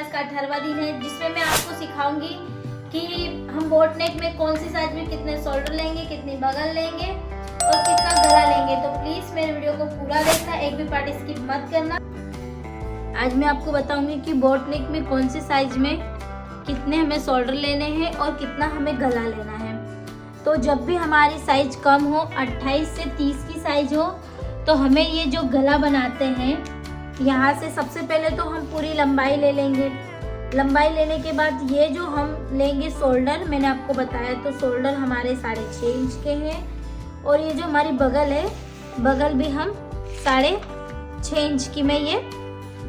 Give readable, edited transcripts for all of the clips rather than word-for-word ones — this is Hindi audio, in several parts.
क्लास का 18वां दिन है, जिसमें मैं आपको सिखाऊंगी कि हम बोट नेक में कौन सी साइज में कितने शोल्डर लेंगे, कितनी बगल लेंगे और कितना गला लेंगे। तो प्लीज मेरे वीडियो को पूरा देखना, एक भी पार्ट स्किप मत करना। आज मैं आपको बताऊंगी कि बोट नेक में कौन सी साइज में कितने हमें शोल्डर लेने हैं और कितना हमें गला लेना है। तो जब भी हमारी साइज कम हो, 28 से 30 की साइज हो, तो हमें ये जो गला बनाते हैं, यहाँ से सबसे पहले तो हम पूरी लंबाई ले लेंगे। लंबाई लेने के बाद ये जो हम लेंगे शोल्डर, मैंने आपको बताया तो शोल्डर हमारे 6.5 इंच के हैं और ये जो हमारी बगल है, बगल भी हम 6.5 इंच की मैं ये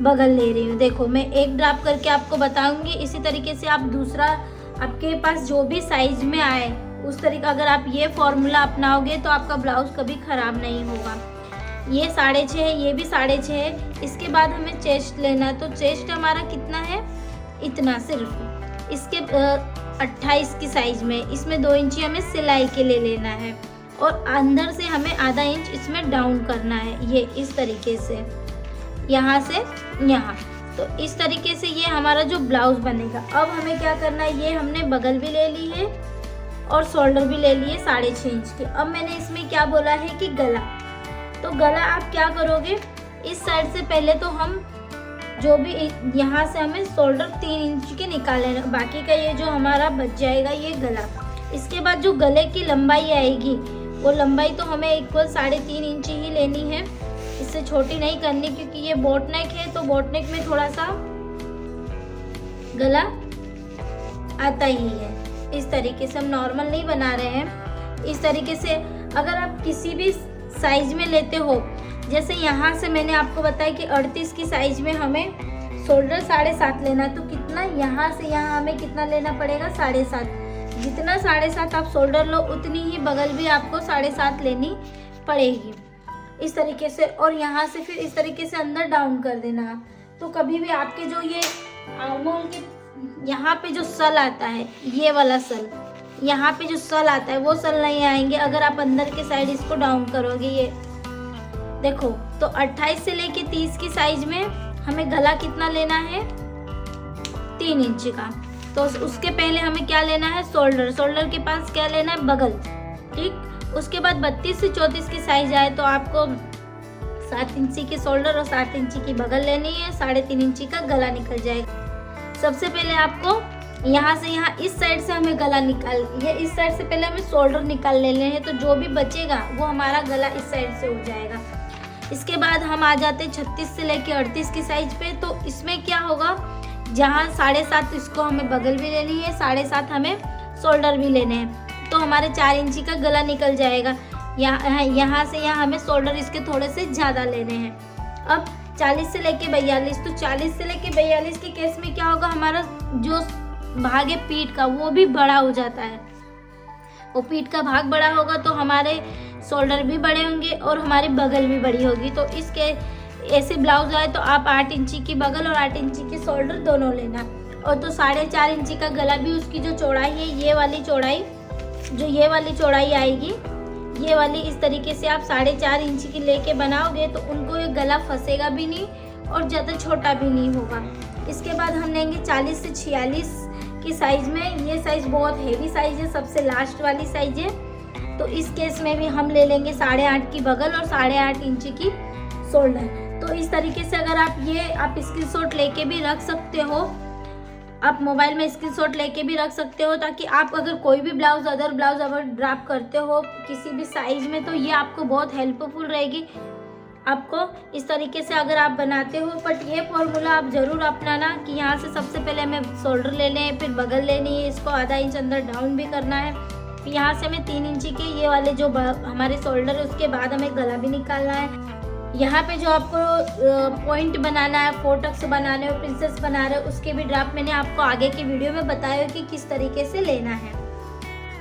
बगल ले रही हूँ। देखो मैं एक ड्रॉप करके आपको बताऊंगी, इसी तरीके से आप दूसरा आपके पास जो भी साइज में आए उस तरीका अगर आप ये फॉर्मूला अपनाओगे तो आपका ब्लाउज कभी खराब नहीं होगा। ये 6.5 है, ये भी 6.5 है। इसके बाद हमें चेस्ट लेना है, तो चेस्ट हमारा कितना है, इतना सिर्फ। इसके 28 की साइज में इसमें 2 इंची हमें सिलाई के लिए लेना है और अंदर से हमें आधा इंच इसमें डाउन करना है, ये इस तरीके से, यहाँ से यहाँ। तो इस तरीके से ये हमारा जो ब्लाउज बनेगा। अब हमें क्या करना है, ये हमने बगल भी ले ली है और शोल्डर भी ले लिए 6.5 इंच के। अब मैंने इसमें क्या बोला है कि गला, तो गला आप क्या करोगे, इस साइड से पहले तो हम जो भी यहाँ से हमें शोल्डर 3 इंच के निकाल लेना, बाकी का ये जो हमारा बच जाएगा ये गला। इसके बाद जो गले की लंबाई आएगी वो लंबाई तो हमें इक्वल 3.5 इंच ही लेनी है, इससे छोटी नहीं करनी, क्योंकि ये बोट नेक है तो बोट नेक में थोड़ा सा गला आता ही है। इस तरीके से हम नॉर्मल नहीं बना रहे हैं। इस तरीके से अगर आप किसी भी साइज में लेते हो, जैसे यहाँ से मैंने आपको बताया कि 38 की साइज में हमें शोल्डर 7.5 लेना, तो कितना यहाँ से यहाँ हमें कितना लेना पड़ेगा, 7.5। जितना 7.5 आप शोल्डर लो उतनी ही बगल भी आपको 7.5 लेनी पड़ेगी, इस तरीके से। और यहाँ से फिर इस तरीके से अंदर डाउन कर देना। तो कभी भी आपके जो ये आर्मोल के यहाँ पे जो सल आता है, ये वाला सल, यहाँ पे जो सल आता है वो सल नहीं आएंगे अगर आप अंदर के साइड इसको डाउन करोगे। ये देखो, तो 28 से लेके 30 की साइज में हमें गला कितना लेना है, 3 इंच का। तो उसके पहले हमें क्या लेना है, शोल्डर। शोल्डर के पास क्या लेना है, बगल, ठीक। उसके बाद 32 से 34 की साइज आए तो आपको 7 इंची की शोल्डर और 7 इंची की बगल लेनी है, 3.5 इंची का गला निकल जाएगा। सबसे पहले आपको यहाँ से यहाँ इस साइड से हमें गला निकाल, ये इस साइड से पहले हमें शोल्डर निकाल लेने हैं, तो जो भी बचेगा वो हमारा गला इस साइड से हो जाएगा। इसके बाद हम आ जाते हैं 36 से लेके 38 की साइज पे। तो इसमें क्या होगा, जहाँ 7.5 इसको हमें बगल भी लेनी है, 7.5 हमें शोल्डर भी लेने हैं, तो हमारे 4 इंची का गला निकल जाएगा। यहाँ से यहाँ हमें शोल्डर इसके थोड़े से ज़्यादा लेने हैं। अब 40 से लेके 42, तो 40 से लेके 42 के केस में क्या होगा, हमारा जो भाग है पीठ का वो भी बड़ा हो जाता है। वो पीठ का भाग बड़ा होगा तो हमारे शोल्डर भी बड़े होंगे और हमारी बगल भी बड़ी होगी। तो इसके ऐसे ब्लाउज आए तो आप 8 इंची की बगल और 8 इंची की शोल्डर दोनों लेना। और तो 4.5 इंची का गला भी, उसकी जो चौड़ाई है, ये वाली चौड़ाई, जो ये वाली चौड़ाई आएगी, ये वाली इस तरीके से आप 4.5 इंची की लेके बनाओगे तो उनको ये गला फंसेगा भी नहीं और ज़्यादा छोटा भी नहीं होगा। इसके बाद हम लेंगे 40 से 46 की साइज में। ये साइज बहुत हेवी साइज है, सबसे लास्ट वाली साइज है। तो इस केस में भी हम ले लेंगे 8.5 की बगल और 8.5 इंची की शोल्डर। तो इस तरीके से अगर आप स्क्रीनशॉट लेके भी रख सकते हो, आप मोबाइल में स्क्रीनशॉट लेके भी रख सकते हो, ताकि आप अगर कोई भी अदर ब्लाउज अगर ड्रॉप करते हो किसी भी साइज में, तो ये आपको बहुत हेल्पफुल रहेगी। आपको इस तरीके से अगर आप बनाते हो, बट ये फॉर्मूला आप ज़रूर अपनाना कि यहाँ से सबसे पहले हमें शोल्डर ले लें, फिर बगल लेनी है, इसको आधा इंच अंदर डाउन भी करना है, फिर यहाँ से हमें 3 इंची के ये वाले जो हमारे शोल्डर है उसके बाद हमें गला भी निकालना है। यहाँ पे जो आपको पॉइंट बनाना है, फोटक्स बनाने हो, प्रिंसेस बना रहे हो, उसके भी ड्राफ्ट मैंने आपको आगे की वीडियो में बताया कि किस तरीके से लेना है।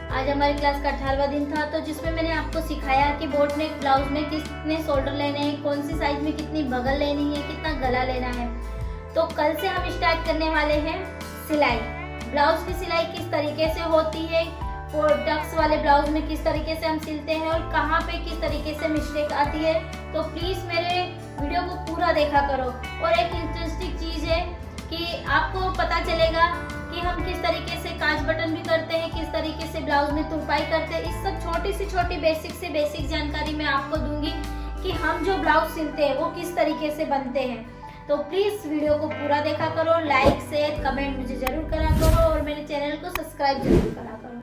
आज हमारी क्लास का 18वां दिन था, तो जिसमें मैंने आपको सिखाया कि बोट नेक ब्लाउज में कितने शोल्डर लेने हैं, कौन सी साइज में कितनी बगल लेनी है, कितना गला लेना है। तो कल से हम स्टार्ट करने वाले हैं सिलाई। ब्लाउज की सिलाई किस तरीके से होती है, और डक्स वाले ब्लाउज में किस तरीके से हम सिलते हैं और कहाँ पे किस तरीके से मिस्टेक आती है। तो प्लीज़ मेरे वीडियो को पूरा देखा करो। और एक इंटरेस्टिंग चीज़ है कि आपको पता चलेगा कि हम किस तरीके से काज बटन भी करते हैं, किस तरीके से ब्लाउज में तुरपाई करते हैं। इस सब छोटी से छोटी बेसिक से बेसिक जानकारी मैं आपको दूंगी कि हम जो ब्लाउज सिलते हैं वो किस तरीके से बनते हैं। तो प्लीज़ वीडियो को पूरा देखा करो, लाइक शेयर कमेंट मुझे जरूर करा करो और मेरे चैनल को सब्सक्राइब जरूर करा करो।